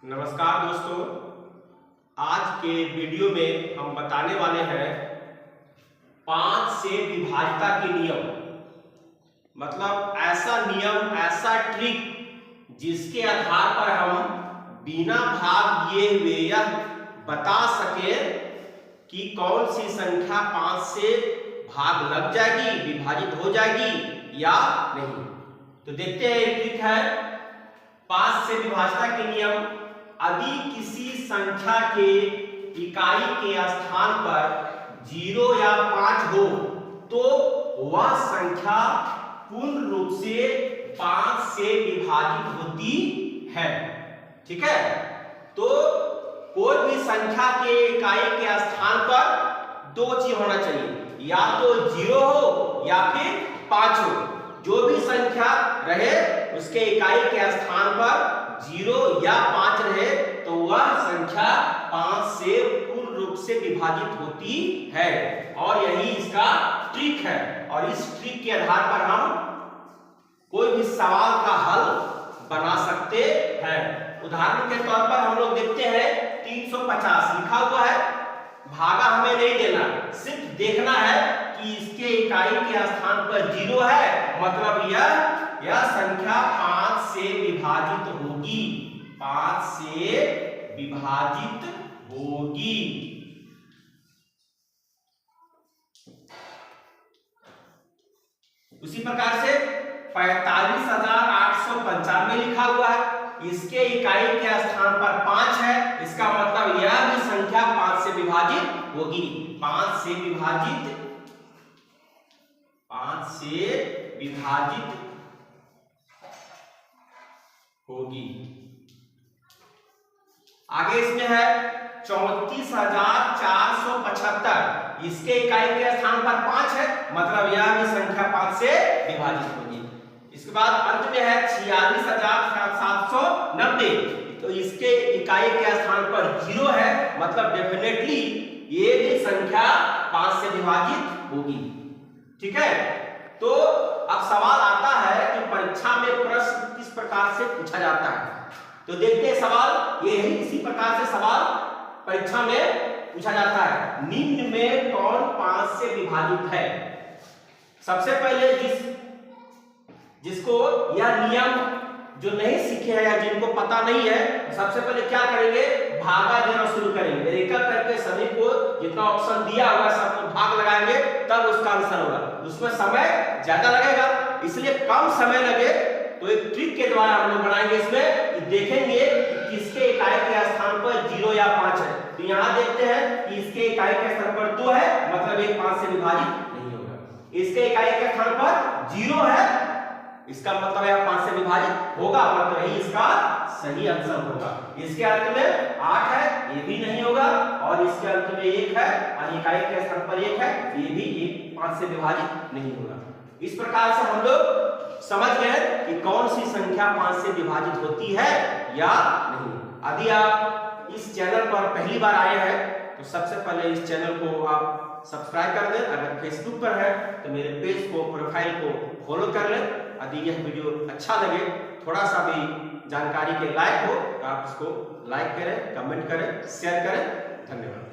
नमस्कार दोस्तों, आज के वीडियो में हम बताने वाले हैं 5 से विभाज्यता के नियम। मतलब ऐसा नियम, ऐसा ट्रिक जिसके आधार पर हम बिना भाग लिए हुए यह बता सके कि कौन सी संख्या 5 से भाग लग जाएगी, विभाजित हो जाएगी या नहीं। तो देखते हैं, एक ट्रिक है 5 से विभाज्यता के नियम। यदि किसी संख्या के इकाई के स्थान पर 0 या 5 हो तो वह संख्या पूर्ण रूप से 5 से विभाजित होती है। ठीक है, तो कोई भी संख्या के इकाई के स्थान पर दो चीज होना चाहिए, या तो 0 हो या फिर 5 हो। जो भी संख्या रहे उसके इकाई के स्थान पर 0 या 5 रहे तो वह संख्या 5 से पूर्ण रूप से विभाजित होती है, और यही इसका ट्रिक है। और इस ट्रिक के आधार पर हम कोई भी सवाल का हल बना सकते हैं। उदाहरण के तौर पर हम लोग देखते हैं 350 लिखा हुआ है, भागा हमें नहीं देना, सिर्फ देखना है कि इसके इकाई के स्थान पर 0 है, मतलब यह संख्या 5 से विभाजित होगी, 5 से विभाजित होगी। उसी प्रकार से 45,895 लिखा हुआ है, इसके इकाई के स्थान पर 5 है, इसका मतलब यह भी संख्या 5 से विभाजित होगी, 5 से विभाजित होगी। आगे इसमें है 34,475, इसके इकाई के स्थान पर 5 है, मतलब यह भी संख्या 5 से विभाजित होगी। इसके बाद अंत में है 46,790, तो इसके इकाई के स्थान पर 0 है, मतलब डेफिनेटली ये भी संख्या 5 से विभाजित होगी। ठीक है, तो अब सवाल आता है कि परीक्षा में प्रश्न किस प्रकार से पूछा जाता है। तो देखते हैं सवाल, ये है इसी प्रकार से सवाल परीक्षा में पूछा जाता है। निम्न में कौन 5 से विभाजित है? सबसे पहले जिसको यह नियम जो नहीं सीखे हैं या जिनको पता नहीं है, सबसे पहले क्या करेंगे, भागा देना शुरू करेंगे। एक एक करके सभी को जितना ऑप्शन दिया होगा सबको भाग लगाएंगे, तब उसका आंसर होगा। उसमें समय ज्यादा लगेगा, इसलिए कम समय लगे तो एक ट्रिक के द्वारा हम लोग बनाएंगे। इसमें कि देखेंगे कि किसके इकाई के स्थान पर 0 या 5 है। तो यहाँ देखते हैं कि इसके इकाई के स्थान पर 2 है, मतलब ये 5 से विभाजित नहीं होगा। इसके इकाई के स्थान पर 0 है, इसका मतलब यह 5 से विभाजित होगा, मतलब यही इसका सही आंसर होगा। इसके अंत में 8 है, ये भी नहीं होगा, और इसके अंत में 1 है और इकाई के स्थान पर 1 है, ये भी 5 से विभाजित नहीं होगा। इस प्रकार से हम लोग समझ गए कि कौन सी संख्या 5 से विभाजित होती है या नहीं। यदि आप इस चैनल पर पहली बार आए हैं तो सबसे पहले इस चैनल को आप सब्सक्राइब कर दें। अगर फेसबुक पर है तो मेरे पेज को, प्रोफाइल को फॉलो कर लें। यदि यह वीडियो अच्छा लगे, थोड़ा सा भी जानकारी के लायक हो, तो आप इसको लाइक करें, कमेंट करें, शेयर करें। धन्यवाद।